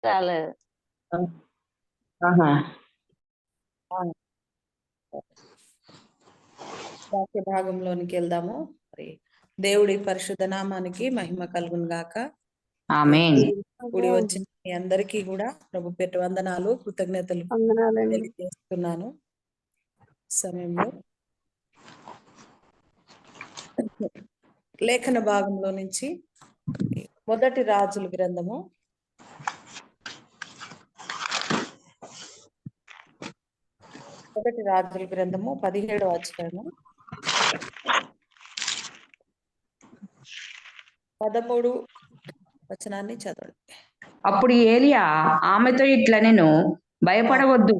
రాలేదు. ఆహా. వాక్య భాగంలోనికి వెళ్దాము. మరి దేవుడి పరిశుద్ధ నామానికి మహిమ కలుగును గాక. ఆమేన్. కూడి వచ్చిన మీ అందరికీ కూడా ప్రభు పేట వందనాలు, కృతజ్ఞతలు తెలియజేస్తున్నాను. సమయంలో లేఖన భాగంలో నుంచి మొదటి రాజుల గ్రంథము 17వ అధ్యాయము 13 వచనాన్ని చదవండి. అప్పుడు ఏలియా ఆమెతో ఇట్లనెను, భయపడవద్దు,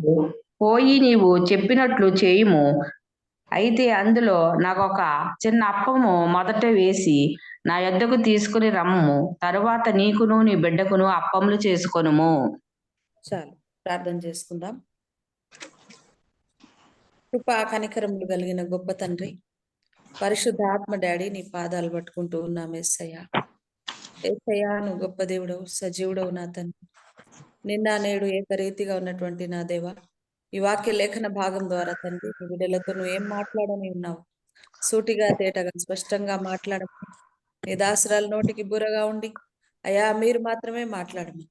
పోయి నీవు చెప్పినట్లు చేయుము. అయితే అందులో నాకొక చిన్న అప్పము మొదట వేసి నా యొద్దకు తీసుకుని రమ్ము. తరువాత నీకును నీ బిడ్డకును అప్పములు చేసుకొనుము. చాలు, ప్రార్థన చేసుకుందాం. కృపా కనికరములు కలిగిన గొప్ప తండ్రి, పరిశుద్ధ ఆత్మ డాడీ, నీ పాదాలు పట్టుకుంటూ ఉన్నాం. యేసయ్యా, యేసయ్యా, నువ్వు గొప్ప దేవుడవు, సజీవుడవు నా తండ్రి. నిన్న నేడు ఏకరీతిగా ఉన్నటువంటి నా దేవ, ఈ వాక్య లేఖన భాగం ద్వారా తండ్రి, నీ బిడ్డలతో నువ్వు ఏం మాట్లాడని ఉన్నావు, సూటిగా తేటగా స్పష్టంగా మాట్లాడమని, నీ దాసురాల నోటికి బుర్రగా ఉండి అయ్యా మీరు మాత్రమే మాట్లాడము.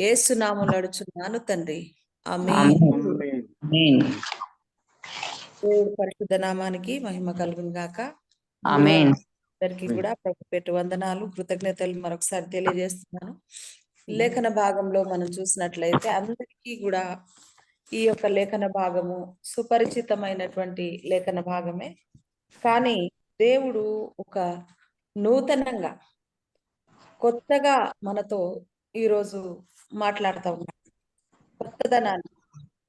యేసు నామములో అడుచున్నాను తండ్రి, ఆమేన్. దేవుడి పరిశుద్ధ నామానికి మహిమ కలుగును గాక. ఆమేన్. అందరికీ కూడా ప్రభు పేట వందనాలు, కృతజ్ఞతలు మరొకసారి తెలియజేస్తున్నాను. లేఖన భాగంలో మనం చూసినట్లయితే అందరికీ కూడా ఈ యొక్క లేఖన భాగము సుపరిచితమైనటువంటి లేఖన భాగమే. కానీ దేవుడు ఒక నూతనంగా కొత్తగా మనతో ఈరోజు మాట్లాడుతూ ఉన్నాడు. కొత్తదనాన్ని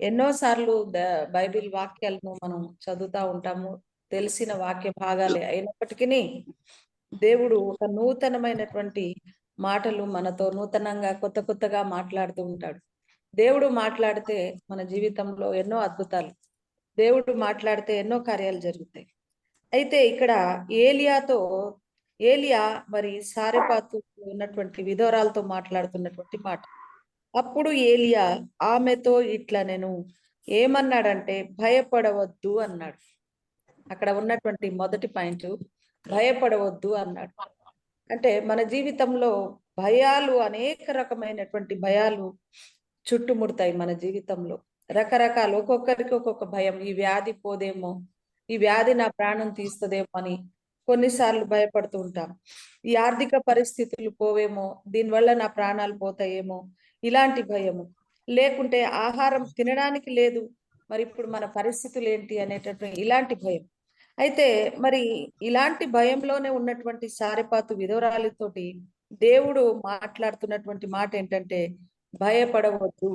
ఎన్నోసార్లు బైబిల్ వాక్యాలను మనం చదువుతూ ఉంటాము, తెలిసిన వాక్య భాగాలే అయినప్పటికీ దేవుడు ఒక నూతనమైనటువంటి మాటలు మనతో నూతనంగా కొత్తగా మాట్లాడుతూ ఉంటాడు. దేవుడు మాట్లాడితే మన జీవితంలో ఎన్నో అద్భుతాలు, దేవుడు మాట్లాడితే ఎన్నో కార్యాలు జరుగుతాయి. అయితే ఇక్కడ ఏలియా మరి సారెపాతు ఉన్నటువంటి విధవరాలతో మాట్లాడుతున్నటువంటి మాట. అప్పుడు ఏలియా ఆమెతో ఇట్లా నేను ఏమన్నాడంటే భయపడవద్దు అన్నాడు. అక్కడ ఉన్నటువంటి మొదటి పాయింట్ భయపడవద్దు అన్నాడు. అంటే మన జీవితంలో భయాలు, అనేక రకమైనటువంటి భయాలు చుట్టుముడతాయి మన జీవితంలో. రకరకాలు, ఒక్కొక్కరికి ఒక్కొక్క భయం. ఈ వ్యాధి పోదేమో, ఈ వ్యాధి నా ప్రాణం తీస్తుందేమో అని కొన్నిసార్లు భయపడుతూ ఉంటాం. ఈ ఆర్థిక పరిస్థితులు పోవేమో, దీనివల్ల నా ప్రాణాలు పోతాయేమో, ఇలాంటి భయము. లేకుంటే ఆహారం తినడానికి లేదు, మరి ఇప్పుడు మన పరిస్థితులు ఏంటి అనేటటువంటి ఇలాంటి భయం. అయితే మరి ఇలాంటి భయంలోనే ఉన్నటువంటి సారెపాతు విధవరాలితోటి దేవుడు మాట్లాడుతున్నటువంటి మాట ఏంటంటే భయపడవద్దు.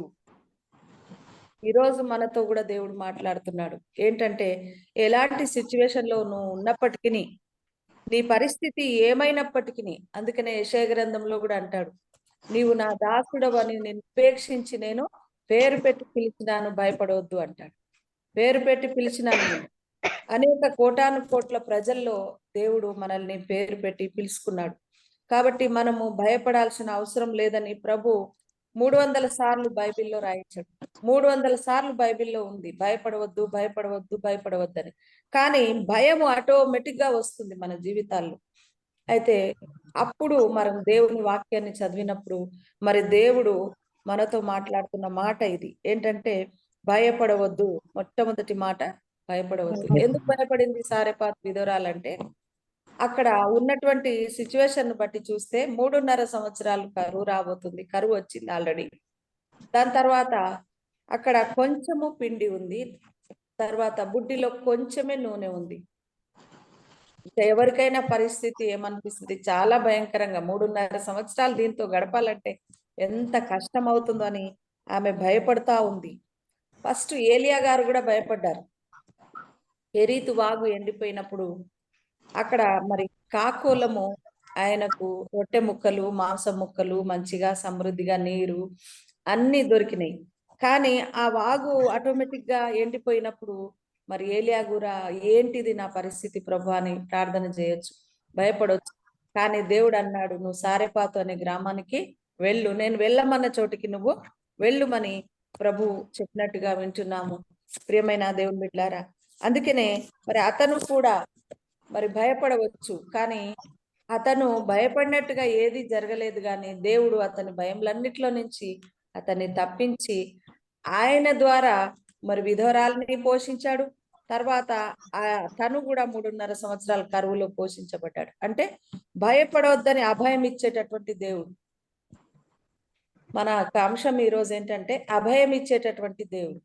ఈరోజు మనతో కూడా దేవుడు మాట్లాడుతున్నాడు. ఏంటంటే ఎలాంటి సిచ్యువేషన్ లో నువ్వు ఉన్నప్పటికీ, నీ పరిస్థితి ఏమైనప్పటికీ, అందుకనే యెషయా గ్రంథంలో కూడా అంటాడు, నీవు నా దాసుడవని నేను ఉపేక్షించి నేను పేరు పెట్టి పిలిచినాను, భయపడవద్దు అంటాడు. పేరు పెట్టి పిలిచినాను నేను. అనేక కోటాను కోట్ల ప్రజల్లో దేవుడు మనల్ని పేరు పెట్టి పిలుచుకున్నాడు. కాబట్టి మనము భయపడాల్సిన అవసరం లేదని ప్రభు 300 సార్లు బైబిల్లో రాయించాడు. 300 సార్లు బైబిల్లో ఉంది భయపడవద్దు, భయపడవద్దు, భయపడవద్దని. కానీ భయము ఆటోమేటిక్ గా వస్తుంది మన జీవితాల్లో. అయితే అప్పుడు మనం దేవుని వాక్యాన్ని చదివినప్పుడు మరి దేవుడు మనతో మాట్లాడుతున్న మాట ఇది ఏంటంటే భయపడవద్దు. మొట్టమొదటి మాట భయపడవద్దు. ఎందుకు భయపడింది సారెపాతు విధవరాలంటే, అక్కడ ఉన్నటువంటి సిచ్యువేషన్ బట్టి చూస్తే 3.5 సంవత్సరాలు కరువు రాబోతుంది. కరువు వచ్చింది ఆల్రెడీ. దాని తర్వాత అక్కడ కొంచెము పిండి ఉంది, తర్వాత బుడ్డిలో కొంచెమే నూనె ఉంది. ఎవరికైనా పరిస్థితి ఏమనిపిస్తుంది, చాలా భయంకరంగా 3.5 సంవత్సరాలు దీంతో గడపాలంటే ఎంత కష్టం అవుతుందో అని ఆమె భయపడతా ఉంది. ఫస్ట్ ఏలియా గారు కూడా భయపడ్డారు. కెరీతు వాగు ఎండిపోయినప్పుడు అక్కడ మరి కాకోలము ఆయనకు రొట్టె ముక్కలు, మాంసం ముక్కలు, మంచిగా సమృద్ధిగా నీరు అన్ని దొరికినాయి. కానీ ఆ వాగు ఆటోమేటిక్ గా ఎండిపోయినప్పుడు మరి ఏలియా కూడా ఏంటిది నా పరిస్థితి ప్రభు అని ప్రార్థన చేయొచ్చు, భయపడవచ్చు. కానీ దేవుడు అన్నాడు, నువ్వు సారెపాతు అనే గ్రామానికి వెళ్ళు, నేను వెళ్ళమన్న చోటికి నువ్వు వెళ్ళుమని ప్రభు చెప్పినట్టుగా వింటున్నాము ప్రియమైన దేవుని బిడ్డలారా. అందుకనే మరి అతను కూడా మరి భయపడవచ్చు, కానీ అతను భయపడినట్టుగా ఏది జరగలేదు, కానీ దేవుడు అతని భయములన్నిట్లో నుంచి అతన్ని తప్పించి ఆయన ద్వారా మరి విధవరాలని పోషించాడు. తర్వాత ఆ తను కూడా 3.5 సంవత్సరాల కరువులో పోషించబడ్డాడు. అంటే భయపడవద్దని అభయం ఇచ్చేటటువంటి దేవుడు. మన అంశం ఈ రోజు ఏంటంటే అభయం ఇచ్చేటటువంటి దేవుడు.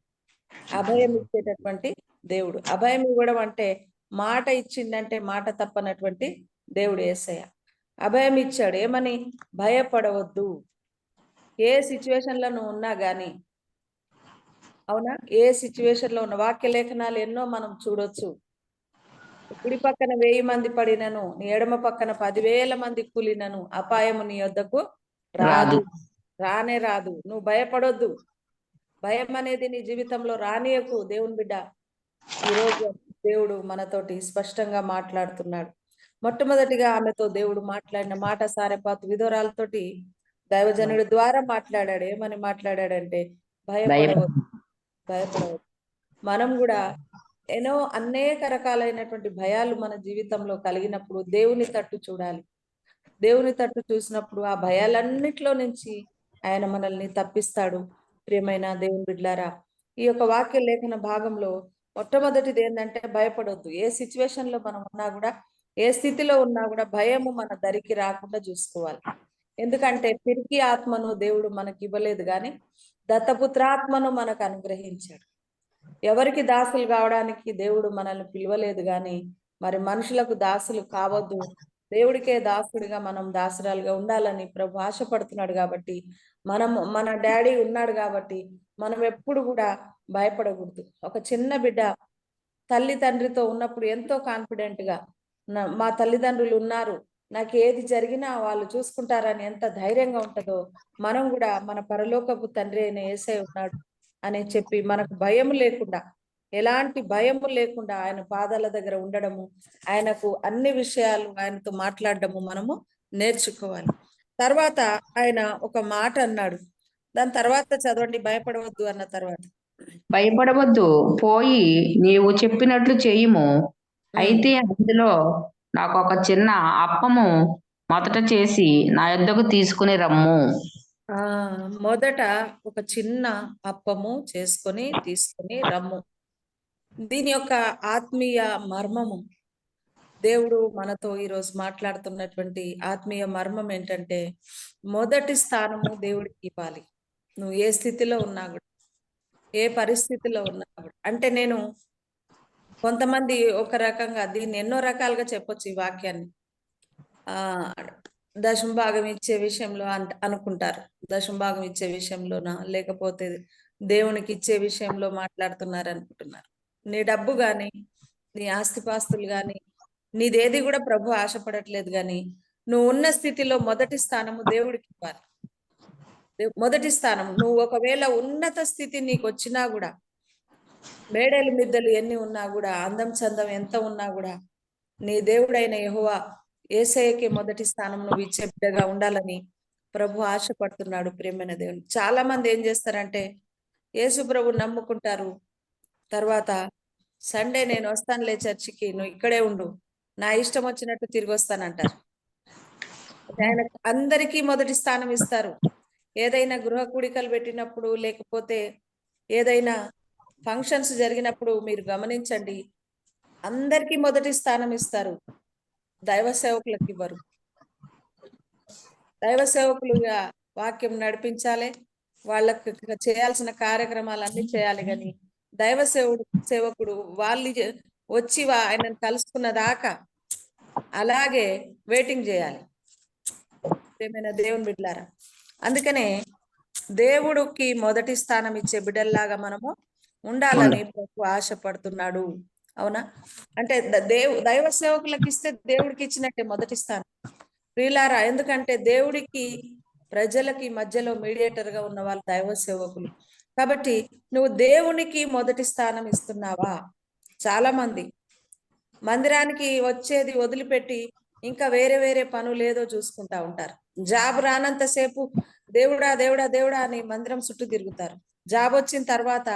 అభయం ఇచ్చేటటువంటి దేవుడు. అభయం ఇవ్వడం అంటే మాట ఇచ్చిందంటే మాట తప్పనటువంటి దేవుడు యేసయ్య. అభయం ఇచ్చాడు ఏమని? భయపడవద్దు. ఏ సిచ్యువేషన్ లో నువ్వు ఉన్నా గాని, అవునా, ఏ సిచ్యువేషన్ లో ఉన్న వాక్య లేఖనాలు ఎన్నో మనం చూడొచ్చు. కుడి పక్కన 1000 మంది పడినను, నీ ఎడమ పక్కన 10,000 మంది కూలినను అపాయము నీ యొద్దకు రాదు, రానే రాదు. నువ్వు భయపడొద్దు. భయం అనేది నీ జీవితంలో రానియకు దేవుని బిడ్డ. ఈ రోజు దేవుడు మనతోటి స్పష్టంగా మాట్లాడుతున్నాడు. మొట్టమొదటిగా ఆమెతో దేవుడు మాట్లాడిన మాట సారెపాతు విధవరాలతోటి దైవజనుడి ద్వారా మాట్లాడాడు. ఏమని మాట్లాడాడంటే భయపడవద్దు, భయపడవద్దు. మనం కూడా అనేక రకాలైనటువంటి భయాలు మన జీవితంలో కలిగినప్పుడు దేవుని తట్టు చూడాలి. దేవుని తట్టు చూసినప్పుడు ఆ భయాలన్నిట్లో నుంచి ఆయన మనల్ని తప్పిస్తాడు. ప్రియమైన దేవుని బిడ్డలారా, ఈ యొక్క వాక్య లేఖన భాగంలో మొట్టమొదటిది ఏంటంటే భయపడొద్దు. ఏ సిచ్యువేషన్ లో మనం ఉన్నా కూడా, ఏ స్థితిలో ఉన్నా కూడా భయము మన దరికి రాకుండా చూసుకోవాలి. ఎందుకంటే పిరికి ఆత్మను దేవుడు మనకి ఇవ్వలేదు, కానీ దత్తపుత్రాత్మను మనకు అనుగ్రహించాడు. ఎవరికి దాసులు కావడానికి దేవుడు మనల్ని పిలవలేదు, కానీ మరి మనుషులకు దాసులు కావద్దు, దేవుడికే దాసుడిగా మనం దాసురాలుగా ఉండాలని ప్రభు ఆశపడుతున్నాడు. కాబట్టి మన డాడీ ఉన్నాడు కాబట్టి మనం ఎప్పుడు కూడా భయపడకూడదు. ఒక చిన్న బిడ్డ తల్లి తండ్రితో ఉన్నప్పుడు ఎంతో కాన్ఫిడెంట్ గా మా తల్లిదండ్రులు ఉన్నారు, నాకు ఏది జరిగినా వాళ్ళు చూసుకుంటారని ఎంత ధైర్యంగా ఉంటుందో, మనం కూడా మన పరలోకపు తండ్రి అయిన యేసయ్య ఉన్నాడు అని చెప్పి మనకు భయం లేకుండా, ఎలాంటి భయము లేకుండా ఆయన పాదాల దగ్గర ఉండడము, ఆయనకు అన్ని విషయాలు ఆయనతో మాట్లాడడము మనము నేర్చుకోవాలి. తర్వాత ఆయన ఒక మాట అన్నాడు. దాని తర్వాత చదవండి, భయపడవద్దు అన్న తర్వాత. భయపడవద్దు, పోయి నీవు చెప్పినట్లు చేయుము. అయితే అందులో నాకు ఒక చిన్న అప్పము మొదట చేసి నా యొద్దకు తీసుకుని రమ్ము. మొదట ఒక చిన్న అప్పము తీసుకొని రమ్ము. దీని యొక్క ఆత్మీయ మర్మము, దేవుడు మనతో ఈరోజు మాట్లాడుతున్నటువంటి ఆత్మీయ మర్మం ఏంటంటే, మొదటి స్థానము దేవుడికి ఇవ్వాలి. నువ్వు ఏ స్థితిలో ఉన్నా కూడా, ఏ పరిస్థితిలో ఉన్నా కూడా. అంటే నేను కొంతమంది ఒక రకంగా దీన్ని ఎన్నో రకాలుగా చెప్పొచ్చు ఈ వాక్యాన్ని. దశమ భాగం ఇచ్చే విషయంలో అనుకుంటారు, దశమ భాగం ఇచ్చే విషయంలోనా, లేకపోతే దేవునికి ఇచ్చే విషయంలో మాట్లాడుతున్నారు అనుకుంటున్నారు. నీ డబ్బు గాని, నీ ఆస్తిపాస్తులు గాని, నీదేది కూడా ప్రభు ఆశపడట్లేదు, గాని నువ్వు ఉన్న స్థితిలో మొదటి స్థానము దేవుడికి ఇవ్వాలి. మొదటి స్థానం. నువ్వు ఒకవేళ ఉన్నత స్థితి నీకు వచ్చినా కూడా, మేడలు మిద్దలు ఎన్ని ఉన్నా కూడా, అందం చందం ఎంత ఉన్నా కూడా, నీ దేవుడైన యెహోవా యేసయ్యకి మొదటి స్థానం నువ్వు ఇచ్చే బిడ్డగా ఉండాలని ప్రభు ఆశపడుతున్నాడు. ప్రియమైన దేవుడు, చాలా మంది ఏం చేస్తారంటే యేసు ప్రభు నమ్ముకుంటారు, తర్వాత సండే నేను వస్తానులే చర్చికి, నువ్వు ఇక్కడే ఉండు, నా ఇష్టం వచ్చినట్టు తిరిగి వస్తానంటారు. ఆయన అందరికీ మొదటి స్థానం ఇస్తారు. ఏదైనా గృహ కూడికలు పెట్టినప్పుడు, లేకపోతే ఏదైనా ఫంక్షన్స్ జరిగినప్పుడు మీరు గమనించండి, అందరికీ మొదటి స్థానం ఇస్తారు, దైవ సేవకులకు ఇవ్వరు. దైవ సేవకులుగా వాక్యం నడిపించాలి, వాళ్ళకు చేయాల్సిన కార్యక్రమాలన్నీ చేయాలి, కానీ దైవ సేవకుడు వాళ్ళు వచ్చి ఆయనను కలుసుకున్న దాకా అలాగే వెయిటింగ్ చేయాలి. ఏమైనా దేవుని బిడ్డలారా, అందుకనే దేవుడికి మొదటి స్థానం ఇచ్చే బిడ్డల్లాగా మనము ఉండాలని ప్రభు ఆశపడుతున్నాడు. అవునా? అంటే దైవ సేవకులకు ఇస్తే దేవుడికి ఇచ్చినట్టే మొదటి స్థానం ప్రియులారా. ఎందుకంటే దేవుడికి ప్రజలకి మధ్యలో మీడియేటర్ గా ఉన్న వాళ్ళు దైవ సేవకులు. కాబట్టి నువ్వు దేవునికి మొదటి స్థానం ఇస్తున్నావా? చాలా మంది మందిరానికి వచ్చేది వదిలిపెట్టి ఇంకా వేరే వేరే పనులు ఏదో చూసుకుంటా ఉంటారు. జాబ్ రానంతసేపు దేవుడా దేవుడా దేవుడా అని మందిరం చుట్టూ తిరుగుతారు. జాబ్ వచ్చిన తర్వాత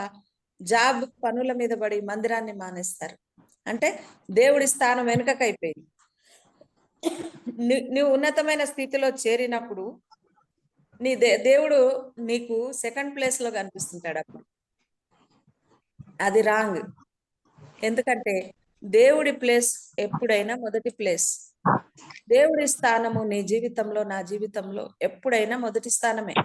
జాబ్ పనుల మీద పడి మందిరాన్ని మానేస్తారు. అంటే దేవుడి స్థానం వెనుకకైపోయింది. నువ్వు ఉన్నతమైన స్థితిలో చేరినప్పుడు నీ దేవుడు నీకు సెకండ్ ప్లేస్ లో కనిపిస్తుంటాడు అప్పుడు. అది రాంగ్. ఎందుకంటే దేవుడి ప్లేస్ ఎప్పుడైనా మొదటి ప్లేస్. దేవుడి స్థానము నీ జీవితంలో, నా జీవితంలో ఎప్పుడైనా మొదటి స్థానమే.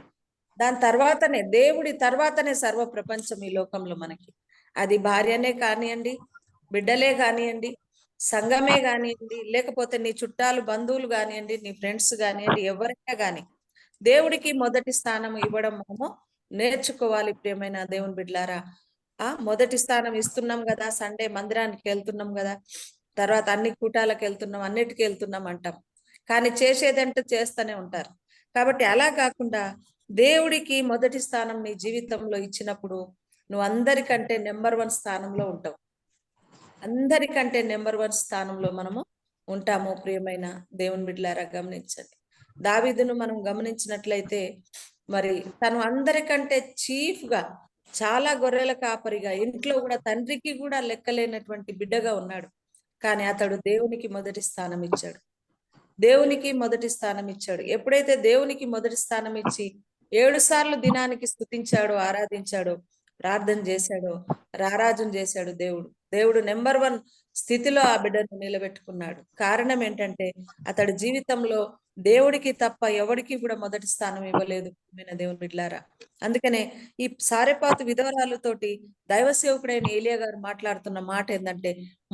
దాని తర్వాతనే, దేవుడి తర్వాతనే సర్వ ప్రపంచం ఈ లోకంలో మనకి. అది భార్యనే కానివ్వండి, బిడ్డలే కానివ్వండి, సంఘమే కానివ్వండి, లేకపోతే నీ చుట్టాలు బంధువులు కానివ్వండి, నీ ఫ్రెండ్స్ కానివ్వండి, ఎవరైనా కానీ దేవుడికి మొదటి స్థానం ఇవ్వడం మనము నేర్చుకోవాలి ప్రియమైన దేవుని బిడ్డలారా. మొదటి స్థానం ఇస్తున్నాం కదా, సండే మందిరానికి వెళ్తున్నాం కదా, తర్వాత అన్ని కూటాలకు వెళ్తున్నాం, అన్నిటికీ వెళ్తున్నాం అంటాం, కానీ చేసేదంటే చేస్తూనే ఉంటారు. కాబట్టి అలా కాకుండా దేవుడికి మొదటి స్థానం నీ జీవితంలో ఇచ్చినప్పుడు నువ్వు అందరికంటే నెంబర్ 1 స్థానంలో ఉంటావు. అందరికంటే నెంబర్ 1 స్థానంలో మనము ఉంటాము ప్రియమైన దేవుని బిడ్డలారా. గమనించండి, దావీదును మనం గమనించినట్లయితే మరి తను అందరికంటే చీఫ్ గా, చాలా గొర్రెల కాపరిగా, ఇంట్లో కూడా తండ్రికి కూడా లెక్కలేనటువంటి బిడ్డగా ఉన్నాడు. కానీ అతడు దేవునికి మొదటి స్థానం ఇచ్చాడు. దేవునికి మొదటి స్థానం ఇచ్చాడు. ఎప్పుడైతే దేవునికి మొదటి స్థానం ఇచ్చి 7 సార్లు దినానికి స్తుతించాడో, ఆరాధించాడో, ప్రార్థన చేశాడో, రారాజును చేశాడు దేవుడు. దేవుడు నెంబర్ 1 స్థితిలో ఆ బిడ్డను నిలబెట్టుకున్నాడు. కారణం ఏంటంటే అతడి జీవితంలో దేవుడికి తప్ప ఎవరికి కూడా మొదటి స్థానం ఇవ్వలేదు దేవుని బిడ్డలారా. అందుకనే ఈ సారెపాతు విధవరాలతోటి దైవ సేవకుడైన ఏలియా గారు మాట్లాడుతున్న మాట ఏంటంటే,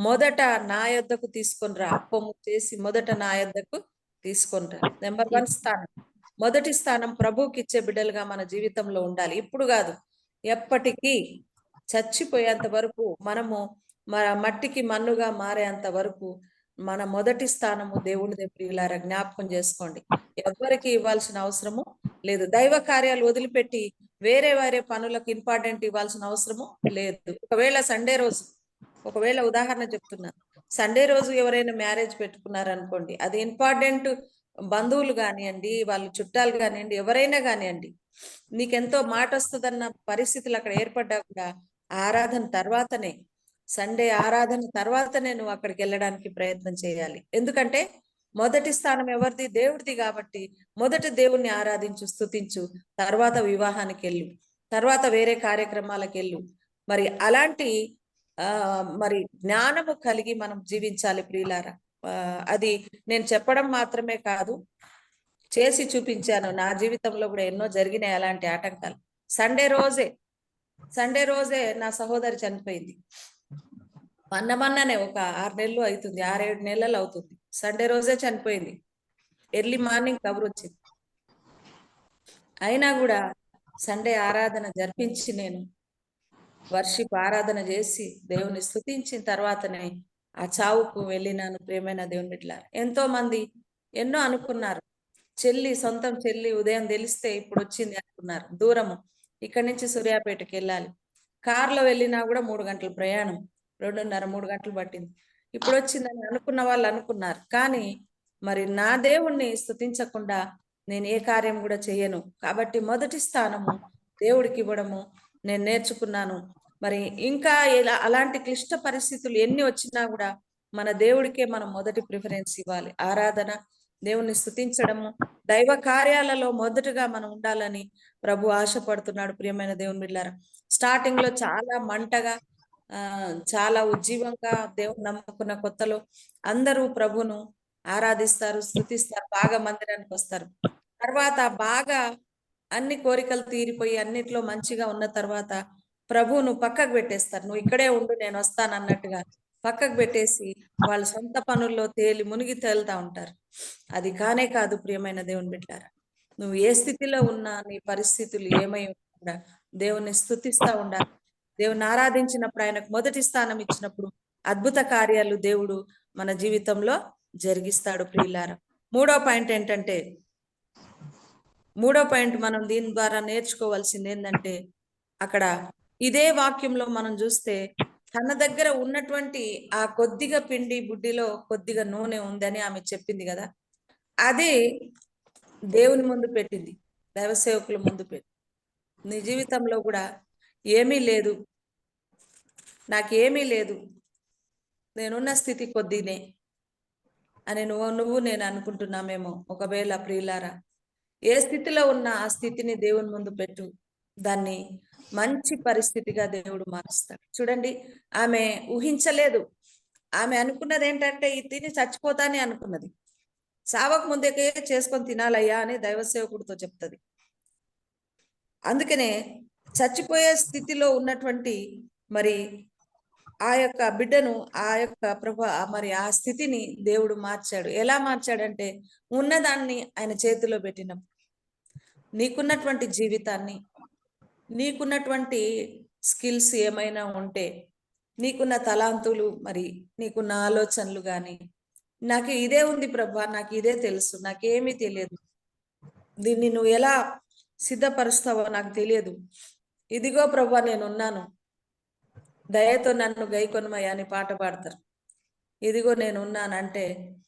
మొదట నా యొద్దకు తీసుకొని రా, అప్పము చేసి మొదట నా యొద్దకు తీసుకొని రా. నెంబర్ 1 స్థానం, మొదటి స్థానం ప్రభువుకి ఇచ్చే బిడ్డలుగా మన జీవితంలో ఉండాలి. ఇప్పుడు కాదు, ఎప్పటికీ, చచ్చిపోయేంత వరకు, మనము మట్టికి మన్నుగా మారేంత వరకు మన మొదటి స్థానము దేవుని ప్రియులారా. జ్ఞాపకం చేసుకోండి, ఎవ్వరికి ఇవ్వాల్సిన అవసరము లేదు. దైవ కార్యాలు వదిలిపెట్టి వేరే వేరే పనులకు ఇంపార్టెంట్ ఇవ్వాల్సిన అవసరము లేదు. ఒకవేళ సండే రోజు, ఒకవేళ ఉదాహరణ చెప్తున్నా, సండే రోజు ఎవరైనా మ్యారేజ్ పెట్టుకున్నారనుకోండి, అది ఇంపార్టెంట్. బంధువులు కానివ్వండి, వాళ్ళ చుట్టాలు కానివ్వండి, ఎవరైనా కానివ్వండి, నీకెంతో మాట వస్తుందన్న పరిస్థితులు అక్కడ ఏర్పడ్డా కూడా ఆరాధన తర్వాతనే, సండే ఆరాధన తర్వాతనే నువ్వు అక్కడికి వెళ్ళడానికి ప్రయత్నం చేయాలి. ఎందుకంటే మొదటి స్థానం ఎవరిది? దేవుడిది. కాబట్టి మొదటి దేవుణ్ణి ఆరాధించు, స్తుతించు, తర్వాత వివాహానికి వెళ్ళు, తర్వాత వేరే కార్యక్రమాలకు వెళ్ళు. మరి అలాంటి మరి జ్ఞానము కలిగి మనం జీవించాలి ప్రియులారా. అది నేను చెప్పడం మాత్రమే కాదు, చేసి చూపించాను. నా జీవితంలో కూడా ఎన్నో జరిగినాయి అలాంటి ఆటంకాలు. సండే రోజే నా సహోదరి చనిపోయింది. మొన్ననే ఒక 6 నెలలు అవుతుంది, 6-7 నెలలు అవుతుంది. సండే రోజే చనిపోయింది. ఎర్లీ మార్నింగ్ కబురు వచ్చింది. అయినా కూడా సండే ఆరాధన జరిపించి, నేను వర్షిప్ ఆరాధన చేసి దేవుని స్తుతించిన తర్వాతనే ఆ చావుకు వెళ్ళినాను ప్రియమైన దేవుని బిడ్డలారా. ఎంతో మంది ఎన్నో అనుకున్నారు, సొంతం చెల్లి ఉదయం తెలిస్తే ఇప్పుడు వచ్చింది అనుకున్నారు. దూరము, ఇక్కడి నుంచి సూర్యాపేటకి వెళ్ళాలి. కారులో వెళ్ళినా కూడా 3 గంటల ప్రయాణం, 2:30-3 గంటలు పట్టింది. ఇప్పుడు వచ్చిందని అనుకున్న వాళ్ళు అనుకున్నారు. కానీ మరి నా దేవుణ్ణి స్తుతించకుండా నేను ఏ కార్యం కూడా చేయను. కాబట్టి మొదటి స్థానము దేవుడికి ఇవ్వడము నేను నేర్చుకున్నాను. మరి ఇంకా అలాంటి క్లిష్ట పరిస్థితులు ఎన్ని వచ్చినా కూడా మన దేవుడికే మనం మొదటి ప్రిఫరెన్స్ ఇవ్వాలి. ఆరాధన, దేవుణ్ణి స్తుతించడము, దైవ కార్యాలలో మొదటగా మనం ఉండాలని ప్రభు ఆశపడుతున్నాడు ప్రియమైన దేవుని బిడ్డలారా. స్టార్టింగ్ లో చాలా మంటగా, చాలా ఉజ్జీవంగా దేవుని నమ్ముకున్న కొత్తలో అందరూ ప్రభును ఆరాధిస్తారు, స్తుతిస్తారు, బాగా మందిరానికి వస్తారు. తర్వాత బాగా అన్ని కోరికలు తీరిపోయి అన్నిట్లో మంచిగా ఉన్న తర్వాత ప్రభువును పక్కకు పెట్టేస్తారు. నువ్వు ఇక్కడే ఉండు, నేను వస్తాను అన్నట్టుగా పక్కకు పెట్టేసి వాళ్ళ సొంత పనుల్లో మునిగి తేలుతా ఉంటారు. అది కానే కాదు ప్రియమైన దేవుని బిడ్డలారా. నువ్వు ఏ స్థితిలో ఉన్నా, నీ పరిస్థితులు ఏమై ఉన్నా దేవుని స్తుతిస్తా ఉండాలి. దేవుని ఆరాధించినప్పుడు, ఆయనకు మొదటి స్థానం ఇచ్చినప్పుడు అద్భుత కార్యాలు దేవుడు మన జీవితంలో జరిగిస్తాడు ప్రియులారా. మూడో పాయింట్ మనం దీని ద్వారా నేర్చుకోవాల్సింది ఏంటంటే, అక్కడ ఇదే వాక్యంలో మనం చూస్తే తన దగ్గర ఉన్నటువంటి ఆ కొద్దిగా పిండి బుడ్డిలో కొద్దిగా నూనె ఉందని ఆమె చెప్పింది కదా, అదే దేవుని ముందు పెట్టింది. దైవ సేవకుల ముందు పెట్టు. నీ జీవితంలో కూడా ఏమీ లేదు, నాకేమీ లేదు, నేనున్న స్థితి కొద్దినే అని నువ్వు నేను అనుకుంటున్నామేమో. ఒకవేళ ప్రియులారా, ఏ స్థితిలో ఉన్నా ఆ స్థితిని దేవుని ముందు పెట్టు, దాన్ని మంచి పరిస్థితిగా దేవుడు మారుస్తాడు. చూడండి, ఆమె ఊహించలేదు. ఆమె అనుకున్నది ఏంటంటే, ఇది తిని చచ్చిపోతానే అనుకున్నది. సావకు ముందుకే చేసుకొని తినాలయ్యా అని దైవ సేవకుడితో చెప్తుంది. అందుకనే చచ్చిపోయే స్థితిలో ఉన్నటువంటి మరి ఆ యొక్క బిడ్డను, ఆ యొక్క మరి ఆ స్థితిని దేవుడు మార్చాడు. ఎలా మార్చాడంటే, ఉన్నదాన్ని ఆయన చేతిలో పెట్టినప్పుడు, నీకున్నటువంటి జీవితాన్ని, నీకున్నటువంటి స్కిల్స్ ఏమైనా ఉంటే, నీకున్న తలాంతులు, మరి నీకున్న ఆలోచనలు కానీ, నాకు ఇదే ఉంది ప్రభా, నాకు ఇదే తెలుసు, నాకేమీ తెలియదు, దీన్ని నువ్వు ఎలా సిద్ధపరుస్తావో నాకు తెలియదు, ఇదిగో ప్రభా నేనున్నాను, దయతో నన్ను గైకొనమయ్యా అని పాట పాడతారు. ఇదిగో నేనున్నానంటే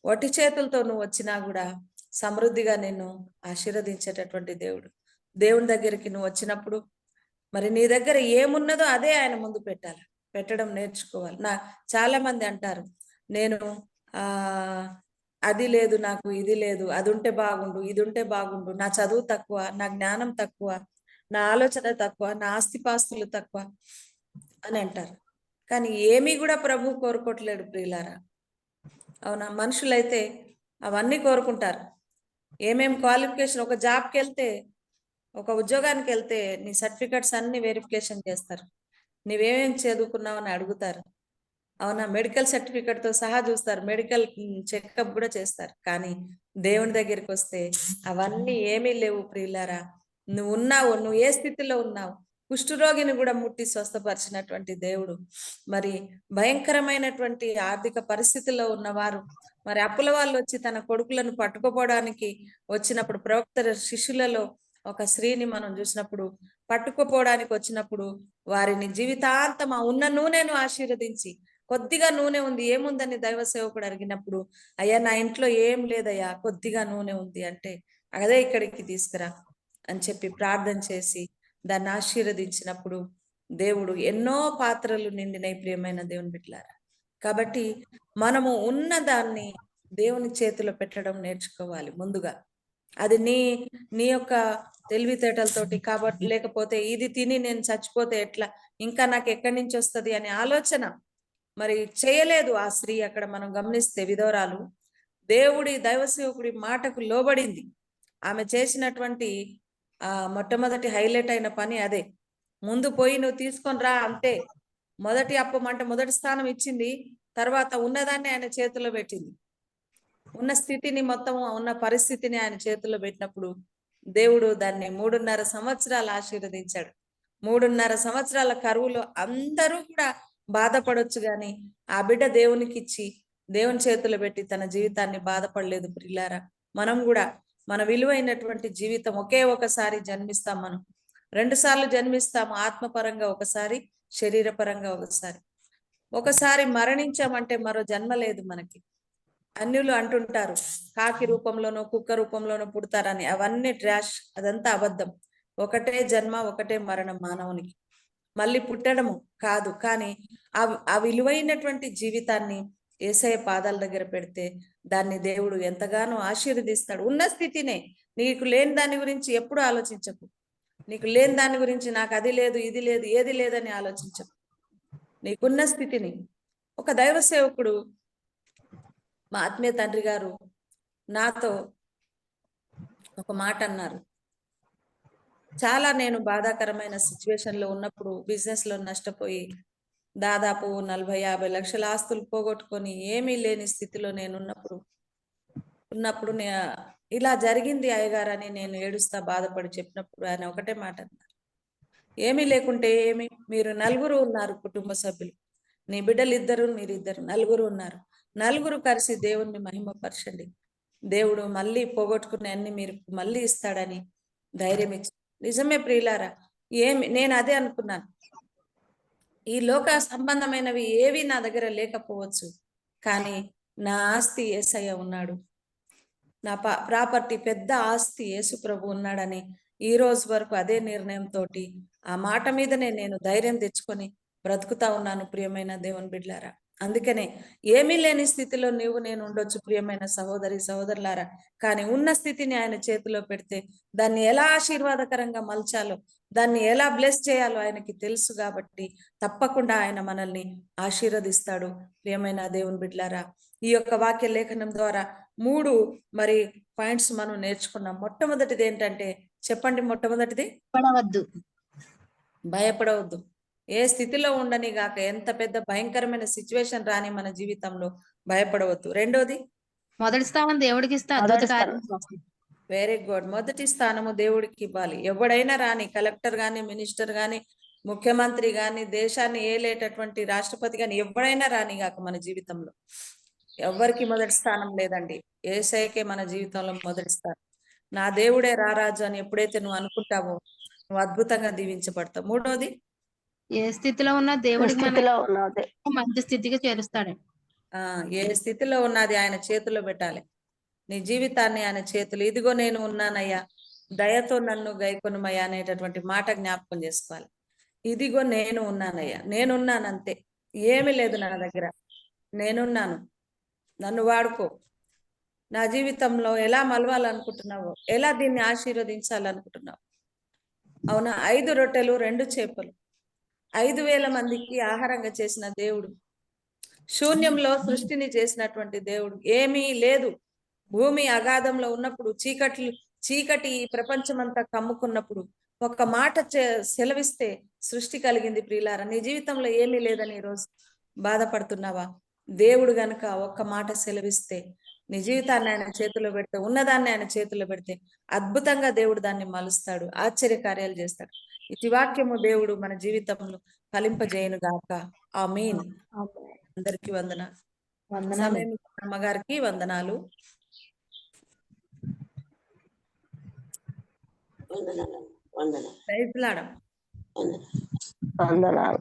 వట్టి చేతులతో నువ్వు వచ్చినా కూడా సమృద్ధిగా నిన్ను ఆశీర్వదించేటటువంటి దేవుడు. దేవుని దగ్గరికి నువ్వు వచ్చినప్పుడు మరి నీ దగ్గర ఏమున్నదో అదే ఆయన ముందు పెట్టాలి, పెట్టడం నేర్చుకోవాలి. చాలా మంది అంటారు, నేను అది లేదు, నాకు ఇది లేదు, అది ఉంటే బాగుండు, ఇది ఉంటే బాగుండు, నా చదువు తక్కువ, నా జ్ఞానం తక్కువ, నా ఆలోచన తక్కువ, నా ఆస్తిపాస్తులు తక్కువ అని అంటారు. కానీ ఏమీ కూడా ప్రభు కోరుకోవట్లేడు ప్రియులారా. అవునా? మనుషులైతే అవన్నీ కోరుకుంటారు. ఏమేం క్వాలిఫికేషన్, ఒక జాబ్కి వెళ్తే, ఒక ఉద్యోగానికి వెళ్తే నీ సర్టిఫికెట్స్ అన్ని వెరిఫికేషన్ చేస్తారు, నువ్వేమేం చదువుకున్నావు అని అడుగుతారు. అవునా? మెడికల్ సర్టిఫికెట్తో సహా చూస్తారు, మెడికల్ చెకప్ కూడా చేస్తారు. కానీ దేవుని దగ్గరికి వస్తే అవన్నీ ఏమీ లేవు ప్రియులారా. నువ్వు ఉన్నావు, నువ్వు ఏ స్థితిలో ఉన్నావు. కుష్ఠరోగిని కూడా ముట్టి స్వస్థపరిచినటువంటి దేవుడు. మరి భయంకరమైనటువంటి ఆర్థిక పరిస్థితుల్లో ఉన్నవారు, మరి అప్పుల వాళ్ళు వచ్చి తన కొడుకులను పట్టుకుపోవడానికి వచ్చినప్పుడు, ప్రవక్త శిష్యులలో ఒక స్త్రీని మనం చూసినప్పుడు, పట్టుకుపోవడానికి వచ్చినప్పుడు వారిని జీవితాంతం ఉన్న నూనెను ఆశీర్వదించి, కొద్దిగా నూనె ఉంది, ఏముందని దైవ సేవకుడు అడిగినప్పుడు, అయ్యా నా ఇంట్లో ఏం లేదయ్యా, కొద్దిగా నూనె ఉంది అంటే, అదే ఇక్కడికి తీసుకురా అని చెప్పి ప్రార్థన చేసి దాన్ని ఆశీర్వదించినప్పుడు దేవుడు ఎన్నో పాత్రలు నిండినై ప్రియమైన దేవుని బిడ్డలారా. కాబట్టి మనము ఉన్న దాన్ని దేవుని చేతిలో పెట్టడం నేర్చుకోవాలి ముందుగా. అది నీ యొక్క తెలివితేటలతోటి కాబట్టి, లేకపోతే ఇది తిని నేను చచ్చిపోతే ఎట్లా, ఇంకా నాకు ఎక్కడి నుంచి వస్తుంది అనే ఆలోచన మరి చేయలేదు ఆ స్త్రీ. అక్కడ మనం గమనిస్తే విధవరాలు దేవుడి దైవ సేవకుడి మాటకు లోబడింది. ఆమె చేసినటువంటి మొట్టమొదటి హైలైట్ అయిన పని అదే. ముందు పోయి నువ్వు తీసుకొని రా అంతే. మొదటి అప్పం అంటే మొదటి స్థానం ఇచ్చింది, తర్వాత ఉన్నదాన్ని ఆయన చేతిలో పెట్టింది. ఉన్న స్థితిని మొత్తం, ఉన్న పరిస్థితిని ఆయన చేతిలో పెట్టినప్పుడు దేవుడు దాన్ని 3.5 సంవత్సరాలు ఆశీర్వదించాడు. 3.5 సంవత్సరాల కరువులో అందరూ కూడా బాధపడొచ్చు, కానీ ఆ బిడ్డ దేవునికి ఇచ్చి దేవుని చేతిలో పెట్టి తన జీవితాన్ని బాధపడలేదు. ప్రియులారా, మనం కూడా మన విలువైనటువంటి జీవితం ఒకే ఒకసారి జన్మిస్తాం. మనం 2 సార్లు జన్మిస్తాము, ఆత్మపరంగా ఒకసారి, శరీరపరంగా ఒకసారి. ఒకసారి మరణించామంటే మరో జన్మ లేదు మనకి. అన్యులు అంటుంటారు కాకి రూపంలోనో కుక్క రూపంలోనో పుడతారని. అవన్నీ ట్రాష్, అదంతా అబద్ధం. ఒకటే జన్మ, ఒకటే మరణం మానవునికి, మళ్ళీ పుట్టడము కాదు. కానీ ఆ విలువైనటువంటి జీవితాన్ని యేసయ్య పాదాల దగ్గర పెడితే దాన్ని దేవుడు ఎంతగానో ఆశీర్వదిస్తాడు. ఉన్న స్థితినే, నీకు లేని దాని గురించి ఎప్పుడు ఆలోచించకు. నీకు లేని దాని గురించి నాకు అది లేదు, ఇది లేదు, ఏది లేదని ఆలోచించకు. నీకున్న స్థితిని. ఒక దైవ సేవకుడు, మా ఆత్మీయ తండ్రి గారు నాతో ఒక మాట అన్నారు. చాలా నేను బాధాకరమైన సిచ్యువేషన్లో ఉన్నప్పుడు, బిజినెస్లో నష్టపోయి దాదాపు 40-50 లక్షల ఆస్తులు పోగొట్టుకొని ఏమీ లేని స్థితిలో నేనున్నప్పుడు ఇలా జరిగింది అయ్యగారని నేను ఏడుస్తా బాధపడి చెప్పినప్పుడు ఆయన ఒకటే మాట అన్నారు. ఏమీ లేకుంటే ఏమి, మీరు 4 ఉన్నారు కుటుంబ సభ్యులు, నీ బిడ్డలు 2, మీరిద్దరు, 4 ఉన్నారు. 4 కలిసి దేవుణ్ణి మహిమపరచండి, దేవుడు మళ్ళీ పోగొట్టుకునే అన్ని మీరు మళ్ళీ ఇస్తాడని ధైర్యం ఇచ్చి. నిజమే ప్రియులారా, నేను అదే అనుకున్నాను. ఈ లోక సంబంధమైనవి ఏవి నా దగ్గర లేకపోవచ్చు, కానీ నా ఆస్తి యేసయ్య ఉన్నాడు, నా ప్రాపర్టీ పెద్ద ఆస్తి యేసు ప్రభు ఉన్నాడని ఈ రోజు వరకు అదే నిర్ణయంతో ఆ మాట మీదనే నేను ధైర్యం తెచ్చుకొని బ్రతుకుతా ఉన్నాను ప్రియమైన దేవుని బిడ్డలారా. అందుకనే ఏమీ లేని స్థితిలో నేను ఉండొచ్చు ప్రియమైన సహోదరి సహోదరులారా. కానీ ఉన్న స్థితిని ఆయన చేతిలో పెడితే దాన్ని ఎలా ఆశీర్వాదకరంగా మలచాలో, దాన్ని ఎలా బ్లెస్ చేయాలో ఆయనకి తెలుసు కాబట్టి తప్పకుండా ఆయన మనల్ని ఆశీర్వదిస్తాడు ప్రియమైన దేవుని బిడ్డలారా. ఈ యొక్క వాక్య లేఖనం ద్వారా 3 మరి పాయింట్స్ మనం నేర్చుకున్నాం. మొట్టమొదటిది ఏంటంటే చెప్పండి, మొట్టమొదటిది పడవద్దు. భయపడవద్దు. ఏ స్థితిలో ఉండని గాక, ఎంత పెద్ద భయంకరమైన సిచ్యువేషన్ రాని మన జీవితంలో భయపడవద్దు. రెండోది మొదటి స్థానం దేవుడికి ఇస్తే అద్భుత మొదటి స్థానం. కార్యం చేస్తాడు. Very good. మొదటి స్థానము దేవుడికి ఇవ్వాలి. ఎవడైనా రాని, కలెక్టర్ గాని, మినిస్టర్ గాని, ముఖ్యమంత్రి గాని, దేశాన్ని ఏలేటటువంటి రాష్ట్రపతి గాని, ఎవడైనా రాని గాక మన జీవితంలో ఎవ్వరికి మొదటి స్థానం లేదండి. యేసయ్యకే మన జీవితంలో మొదటి స్థానం. నా దేవుడే రారాజు అని ఎప్పుడైతే నువ్వు అనుకుంటావో నువ్వు అద్భుతంగా దీవించబడతావు. మూడోది ఏ స్థితిలో ఉన్నా దేవుడికి మన స్థితిలో ఉన్నది. మంచి స్థితికి చేరుస్తాడు. ఏ స్థితిలో ఉన్నది ఆయన చేతిలో పెట్టాలి. నీ జీవితాన్ని ఆయన చేతులు. ఇదిగో నేను ఉన్నానయ్యా, దయతో నన్ను గైకొనుమయ్యా అనేటటువంటి మాట జ్ఞాపకం చేసుకోవాలి. ఇదిగో నేను ఉన్నానయ్యా, నేనున్నాను అంతే, ఏమీ లేదు నా దగ్గర, నేనున్నాను, నన్ను వాడుకో. నా జీవితంలో ఎలా మలవాలనుకుంటున్నావో, ఎలా దీన్ని ఆశీర్వదించాలనుకుంటున్నావు. అవునా, 5 రొట్టెలు 2 చేపలు 5,000 మందికి ఆహారంగా చేసిన దేవుడు, శూన్యంలో సృష్టిని చేసినటువంటి దేవుడు, ఏమీ లేదు, భూమి అగాధంలో ఉన్నప్పుడు, చీకటి ఈ ప్రపంచమంతా కమ్ముకున్నప్పుడు ఒక మాట సెలవిస్తే సృష్టి కలిగింది. ప్రియులారా, నీ జీవితంలో ఏమీ లేదని ఈరోజు బాధపడుతున్నావా? దేవుడు గనుక ఒక్క మాట సెలవిస్తే, నీ జీవితాన్ని ఆయన చేతిలో పెడితే, ఉన్నదాన్ని ఆయన చేతిలో పెడితే అద్భుతంగా దేవుడు దాన్ని మలుస్తాడు, ఆశ్చర్య కార్యాలు చేస్తాడు. ఇటు వాక్యము దేవుడు మన జీవితంలో ఫలింపజేయను గాక. ఆమేన్. అందరికీ వందనాలు. సమయం ఇచ్చిన అమ్మగారికి వందనాలు. Praise lord. వందనాలు.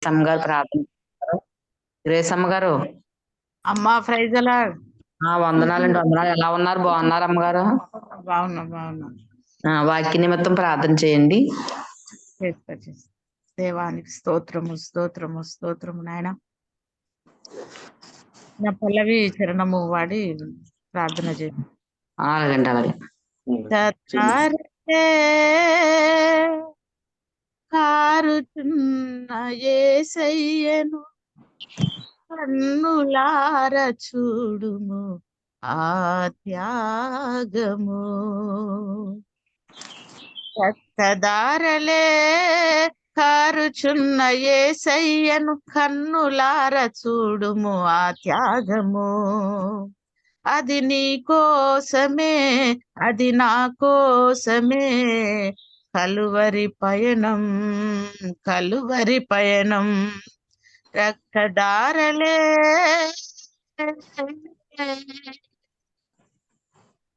అమ్మగారు ప్రార్థన చేస్తారు. గ్రేస్ అమ్మగారు. అమ్మా ప్రైజ్ లార్డ్. వందనాలండి. వందనాలు. ఎలా ఉన్నారు? బాగున్నారు అమ్మగారు? బాగున్నా. వాక్య నిమిత్తం ప్రార్థన చేయండి. చేస్తా. దేవానికి స్తోత్రము నాయన. నా పల్లవి చరణము వాడి ప్రార్థన చేయండి. అలాగే. కారుచున్న యేసయ్యను కన్నులార చూడుము ఆ త్యాగము. రక్తధారలే కారుచున్న యేసయ్యను కన్నులార చూడుము ఆ త్యాగము. అది నీ కోసమే, అది నా కోసమే, కలువరి పయనం. రక్తధారలే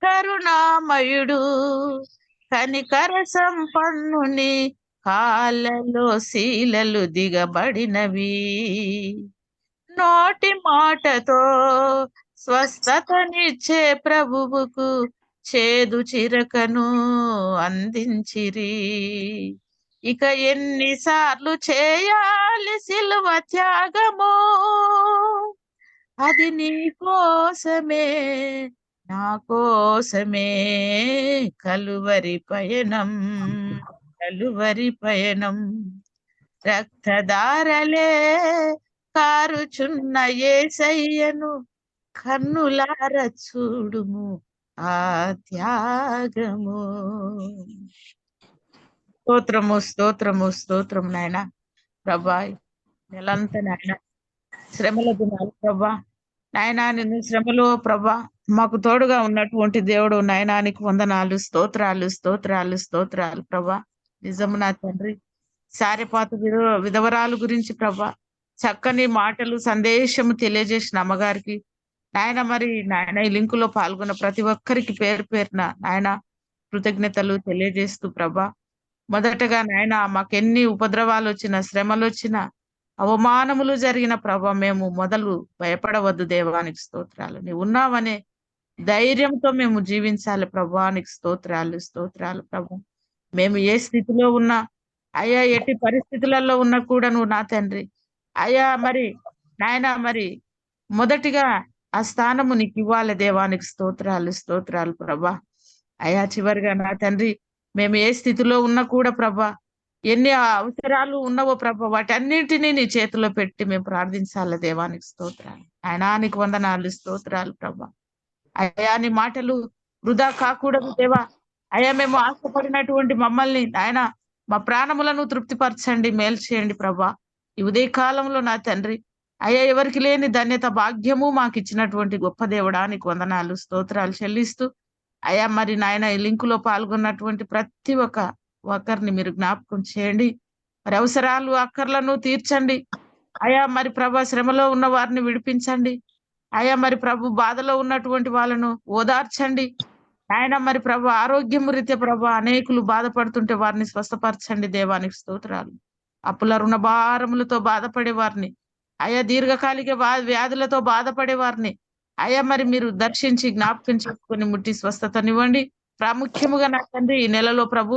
కరుణామయుడు కనికర సంపన్నుని కాళ్ళలో శీలలు దిగబడినవి. నోటి మాటతో స్వస్థతనిచ్చే ప్రభువుకు చేదు చిరకను అందించిరి. ఇక ఎన్నిసార్లు చేయాలి సిలువ త్యాగము? అది నీ కోసమే, నా కోసమే, కలువరి పయనం. రక్తధారలే కారుచున్న యేసయ్యను కన్నులార చూడుము ఆ త్యాగము. స్తోత్రము నాయన. ప్రభా, నెలంతా నాయన శ్రమల దినాలు ప్రభా, నాయనా నిన్ను శ్రమలో ప్రభా మాకు తోడుగా ఉన్నటువంటి దేవుడు నాయనానికి వందనాలు, స్తోత్రాలు ప్రభా. నిజము నా తండ్రి, సారెపాత విధవరాలు గురించి ప్రభా చక్కని మాటలు సందేశము తెలియజేసిన అమ్మగారికి నాయన, మరి నాయన ఈ లింకులో పాల్గొన్న ప్రతి ఒక్కరికి పేరున నాయన కృతజ్ఞతలు తెలియజేస్తూ ప్రభా, మొదటగా నాయన మాకెన్ని ఉపద్రవాలు వచ్చినా, శ్రమలు వచ్చినా, అవమానములు జరిగిన ప్రభా మేము మొదలు భయపడవద్దు. దేవానికి స్తోత్రాలు. నీవు ఉన్నావనే ధైర్యంతో మేము జీవించాలి ప్రభా. నీకు స్తోత్రాలు స్తోత్రాలు ప్రభా. మేము ఏ స్థితిలో ఉన్నా అయ్యా, ఎట్టి పరిస్థితులలో ఉన్నా కూడా నువ్వు నా తండ్రి అయ్యా, మరి నాయన మరి మొదటిగా ఆ స్థానము నీకు ఇవ్వాలి దేవానికి స్తోత్రాలు స్తోత్రాలు ప్రభా. అయ్యా చివరిగా నా తండ్రి మేము ఏ స్థితిలో ఉన్నా కూడా ప్రభా, ఎన్ని అవసరాలు ఉన్నావో ప్రభా, వాటన్నిటినీ నీ చేతిలో పెట్టి మేము ప్రార్థించాలి దేవానికి స్తోత్రాలు. ఆయనా నీకు వందనాలు స్తోత్రాలు ప్రభా. అయ్యా నీ మాటలు వృధా కాకూడదు దేవా. అయ్యా మేము ఆశపడినటువంటి మమ్మల్ని ఆయన మా ప్రాణములను తృప్తిపరచండి, మేలు చేయండి ప్రభా. ఈ ఉదయ కాలంలో నా తండ్రి అయ్యా, ఎవరికి లేని ధన్యత భాగ్యము మాకు ఇచ్చినటువంటి గొప్ప దేవుడా నీకు వందనాలు స్తోత్రాలు చెల్లిస్తూ అయ్యా, మరి నాయన ఈ లింకులో పాల్గొన్నటువంటి ప్రతి ఒక్కరిని మీరు జ్ఞాపకం చేయండి. మరి అవసరాలు అక్కర్లను తీర్చండి అయ్యా. మరి ప్రభా శ్రమలో ఉన్న వారిని విడిపించండి అయ్యా. మరి ప్రభు బాధలో ఉన్నటువంటి వాళ్ళను ఓదార్చండి ఆయన. మరి ప్రభు ఆరోగ్యము రీత్యా ప్రభు అనేకులు బాధపడుతుంటే వారిని స్వస్థపరచండి దేవానికి స్తోత్రాలు. అప్పుల రుణ భారములతో బాధపడే వారిని అయ్యా, దీర్ఘకాలిక వ్యాధులతో బాధపడే వారిని అయ్యా మరి మీరు దర్శించి జ్ఞాపకం చేసుకొని ముట్టి స్వస్థతనివ్వండి. ప్రాముఖ్యముగా నా తండ్రి ఈ నెలలో ప్రభు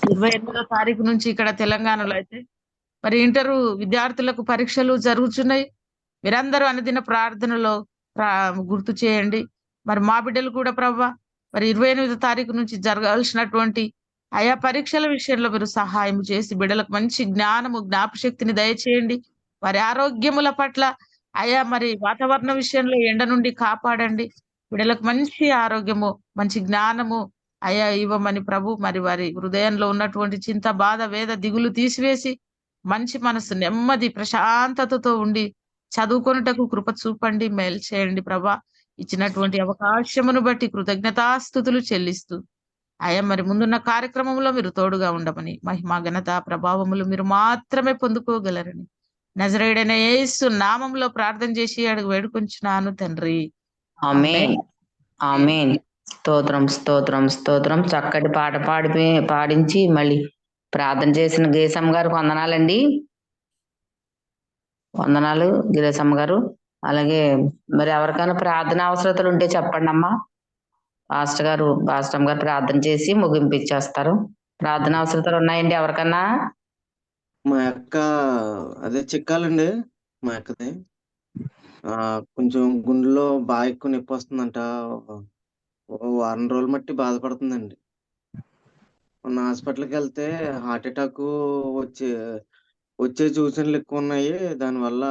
28వ తారీఖు నుంచి ఇక్కడ తెలంగాణలో అయితే మరి ఇంటరు విద్యార్థులకు పరీక్షలు జరుగుతున్నాయి. మీరందరూ అనుదిన ప్రార్థనలో గుర్తు చేయండి. మరి మా బిడ్డలు కూడా ప్రభా మరి 28వ తారీఖు నుంచి జరగాల్సినటువంటి ఆయా పరీక్షల విషయంలో మీరు సహాయం చేసి బిడ్డలకు మంచి జ్ఞానము జ్ఞాపశక్తిని దయచేయండి. వారి ఆరోగ్యముల పట్ల అయా మరి వాతావరణ విషయంలో ఎండ నుండి కాపాడండి. బిడ్డలకు మంచి ఆరోగ్యము మంచి జ్ఞానము అయా ఇవ్వమని ప్రభు మరి వారి హృదయంలో ఉన్నటువంటి చింత బాధ వేద దిగులు తీసివేసి మంచి మనసు నెమ్మది ప్రశాంతతతో ఉండి చదువుకొనుటకు కృప చూపండి, మేలు చేయండి ప్రభా. ఇచ్చినటువంటి అవకాశమును బట్టి కృతజ్ఞతాస్తుతులు చెల్లిస్తూ అయ్యా మరి ముందున్న కార్యక్రమంలో మీరు తోడుగా ఉండమని మహిమ ఘనత ప్రభావములు మీరు మాత్రమే పొందుకోగలరని నజరేయుడైన యేసు నామంలో ప్రార్థన చేసి అడుగు వేడుకొంచున్నాను తండ్రి. ఆమేన్ ఆమేన్. స్తోత్రం స్తోత్రం స్తోత్రం. చక్కటి పాట పాడించి మళ్ళీ ప్రార్థన చేసిన గేసమ్మ గారు వందనాలండి. వందనాలు గిరేశమ్మ గారు. అలాగే మరి ఎవరికైనా ప్రార్థన అవసరతలు ఉంటే చెప్పండి అమ్మా. పాస్టర్ గారు ప్రార్థన చేసి ముగింపిచ్చేస్తారు. ప్రార్థన అవసరతలు ఉన్నాయండి ఎవరికన్నా? మా అక్క అదే చిక్కాలండి. మా అక్కది కొంచెం గుండెలో బాగా ఎక్కువ నొప్పి వస్తుందంట. వారం రోజులు మట్టి బాధపడుతుందండి. మొన్న హాస్పిటల్కి వెళ్తే హార్ట్ అటాక్ వచ్చే సూచనలు ఎక్కువ ఉన్నాయి, దానివల్ల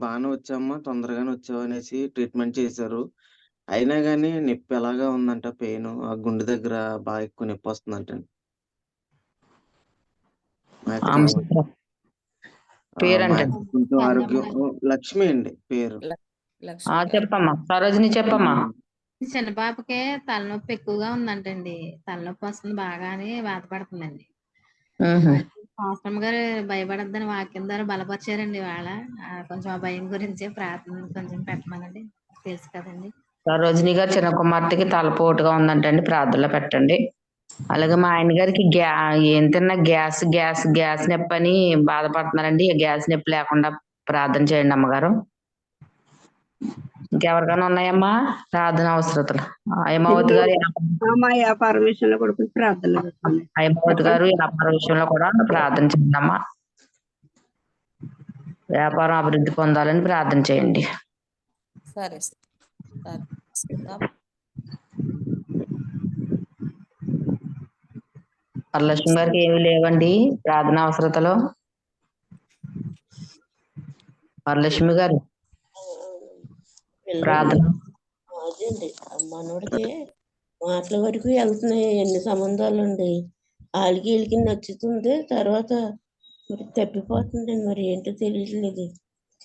బాగానే వచ్చామ్మా, తొందరగానే వచ్చావు అనేసి ట్రీట్మెంట్ చేశారు. అయినా కానీ నొప్పి ఎలాగా ఉందంట, పెయిన్ ఆ గుండె దగ్గర బాగా ఎక్కువ నొప్పి వస్తుందంట. కొంచెం ఆరోగ్యం. లక్ష్మి అండి పేరు. చెప్పమ్మా సరోజిని, చెప్పమ్మా. చిన్న పాపకే తలనొప్పి ఎక్కువగా ఉందంటండి. తలనొప్పి వస్తుంది బాగానే బాధపడుతుందండి. పాస్టర్ గారు భయపడద్దని వాక్యం ద్వారా బలపరిచారండి. వాళ్ళ కొంచెం ఆ భయం గురించి ప్రార్థన కొంచెం పెట్టమనండి, తెలుసు కదండి. సరోజిని గారు చిన్న కుమార్తెకి తలపోటుగా ఉందంటండి, ప్రార్థనలో పెట్టండి. అలాగే మా ఆయన గారికి ఏం తిన్నా గ్యాస్ గ్యాస్ గ్యాస్ నొప్పి అని బాధపడుతున్నారండి. గ్యాస్ నొప్పి లేకుండా ప్రార్థన చేయండి అమ్మగారు. ఇంకెవరికైనా ఉన్నాయమ్మా ప్రార్థన అవసరతలు? అయమావతి గారు వ్యాపార విషయంలో కూడా ప్రార్థన అయమావతి గారు వ్యాపార విషయంలో కూడా ప్రార్థన చేయండి అమ్మా. వ్యాపారం అభివృద్ధి పొందాలని ప్రార్థన చేయండి. సరే. వరలక్ష్మి గారికి ఏమీ లేవండి ప్రార్థన అవసరతలో? వరలక్ష్మి గారు ప్రార్థన. అదేండి మనోడికి మాటల వరకు వెళ్తున్నాయి, ఎన్ని సంబంధాలు ఉండి వాళ్ళకి వీళ్ళకి నచ్చుతుంది, తర్వాత మరి తప్పిపోతుంది. మరి ఏంటో తెలియట్లేదు,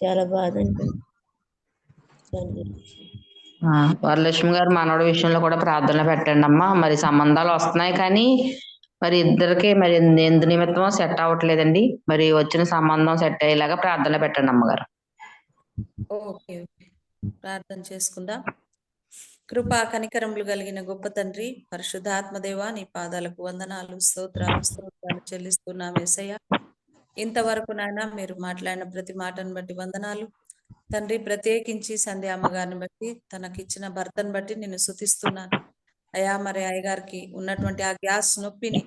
చాలా బాధ అనిపించింది. వరలక్ష్మి గారు మనోడి విషయంలో కూడా ప్రార్థనలు పెట్టండి అమ్మా. మరి సంబంధాలు వస్తున్నాయి కానీ మరి ఇద్దరికి మరి ఎందు నిమిత్తమో సెట్ అవ్వట్లేదండి. మరి వచ్చిన సంబంధం సెట్ అయ్యేలాగా ప్రార్థనలు పెట్టండి అమ్మగారు. ఓకే, ప్రార్థన చేసుకుందాం. కృపా కనికరములు కలిగిన గొప్ప తండ్రి, పరిశుద్ధాత్మదేవ, నీ పాదాలకు వందనాలు స్తోత్రాలు చెల్లిస్తున్నాం యేసయ్య. ఇంతవరకు నాయన మీరు మాట్లాడిన ప్రతి మాటను బట్టి వందనాలు. తండ్రి, ప్రత్యేకించి సంధ్య అమ్మగారిని బట్టి, తనకిచ్చిన భర్తను బట్టి నిన్ను స్తుతిస్తున్నాను అయ్యా. మరి అయ్యగారికి ఉన్నటువంటి ఆ గ్యాస్ నొప్పిని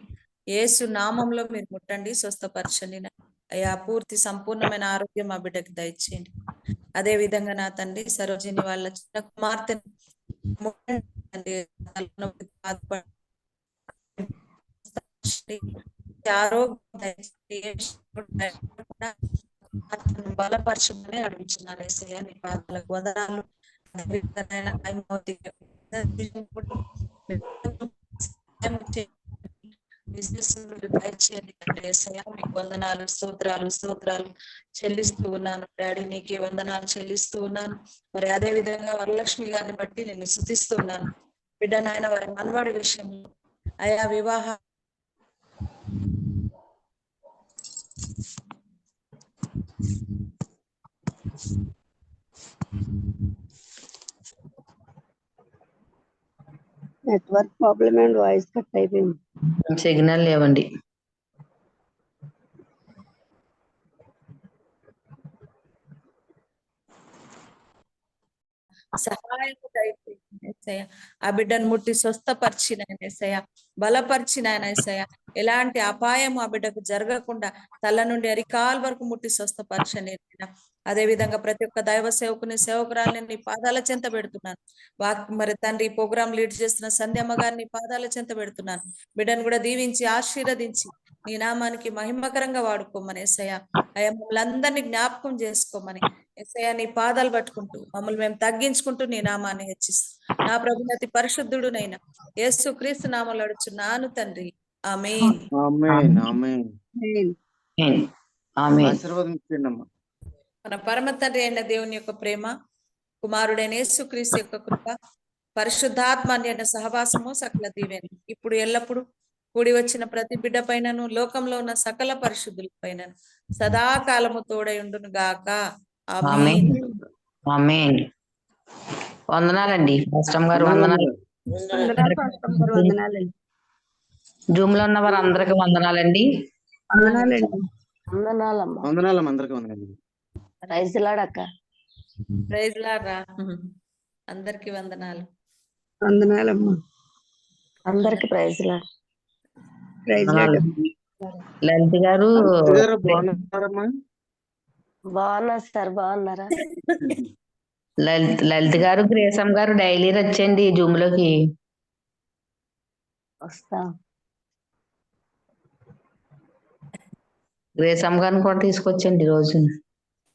యేసు నామంలో మీరు ముట్టండి, స్వస్థపరచండి అయ్యా. పూర్తి సంపూర్ణమైన ఆరోగ్యం మా బిడ్డకి దయచేయండి. అదే విధంగా నా తండ్రి, సరోజిని వాళ్ళ చిన్న కుమార్తెను ముట్టండి, తలనొప్పికి బాధపడండి, ఆరోగ్యం దయచేయండి, బలపరచమని అడుగుతున్నాను యేసయ్య. నీ పాదాలకు వందనాలు. మీకు వందనాలు, స్తోత్రాలు చెల్లిస్తూ ఉన్నాను డాడీ. నీకే వందనాలు చెల్లిస్తూ ఉన్నాను. మరి అదే విధంగా వరలక్ష్మి గారిని బట్టి నేను స్తుతిస్తూ ఉన్నాను. బిడ్డ నాయన వారి మనవాడి విషయంలో అయా వివాహ network problem and voice cut అయిపోయింది. సిగ్నల్ లేవండి. సహాయం ఆ బిడ్డను ముట్టి స్వస్థపరిచిన యేసయ్య, బలపరిచిన యేసయ్య. ఎలాంటి అపాయం ఆ బిడ్డకు జరగకుండా తల నుండి అరికాల వరకు ముట్టి స్వస్థపరచని. అదే విధంగా ప్రతి ఒక్క దైవ సేవకుని సేవకురాలని నీ పాదాల చెంత పెడుతున్నాను. మరి తండ్రి, ప్రోగ్రామ్ లీడ్ చేస్తున్న సంధ్యమ్మ గారిని పాదాల చెంత పెడుతున్నాను. బిడ్డను కూడా దీవించి ఆశీర్వదించి నీ నామానికి మహిమకరంగా వాడుకోమని యేసయ్య. అయ్యా, మమ్మల్ని అందరినీ జ్ఞాపకం చేసుకోమని యేసయ్య నీ పాదాలు పట్టుకుంటూ మమ్మల్ని మేము తగ్గించుకుంటూ నీ నామాన్ని హెచ్చిస్తూ నా ప్రభునతి పరిశుద్ధుడునైనా యేసు క్రీస్తు నామములో అడుగుచున్నాను తండ్రి. ఆమేన్. ఆమేన్. ఆమేన్. ఆమేన్. ఆశీర్వాదం ఇచ్చేయండి అమ్మా. మన పరమ తండ్రి అయిన దేవుని యొక్క ప్రేమ, కుమారుడైన యేసు క్రీస్తు యొక్క కృప, పరిశుద్ధాత్మ అన్యోన్య సహవాసము, సకల దీవెన ఇప్పుడు ఎల్లప్పుడు కూడి వచ్చిన ప్రతి బిడ్డ పైనను, లోకంలో ఉన్న సకల పరిశుద్ధుల పైనను సదాకాలము తోడై ఉండును గాక. ఆమేన్. ఆమేన్. వందనాలండి పాస్టమ్ గారు. వందనాలు. వందనాలండి. జూమ్ లో ఉన్న వారు అందరికి వందనాలండి. వందనాలండి. వందనాలమ్మ, అందరికీ వందనాలు. ప్రైజ్ లార్డ్ అక్క. ప్రైజ్ లార్డ్ రా. అందరికి వందనాలు. వందనాలమ్మా. అందరికి praise lord. Praise lord. Lalitha garu బాగున్నారమ్మా? బాగున్నారు సార్, బాగున్నారా? లలిత గారు, గ్రేసమ్ గారు డైలీ వచ్చండి జూమ్ లోకి. వస్తా. గ్రేసమ్ గారిని కూడా తీసుకొచ్చండి రోజు.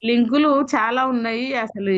లింకులు చాలా ఉన్నాయి అసలు.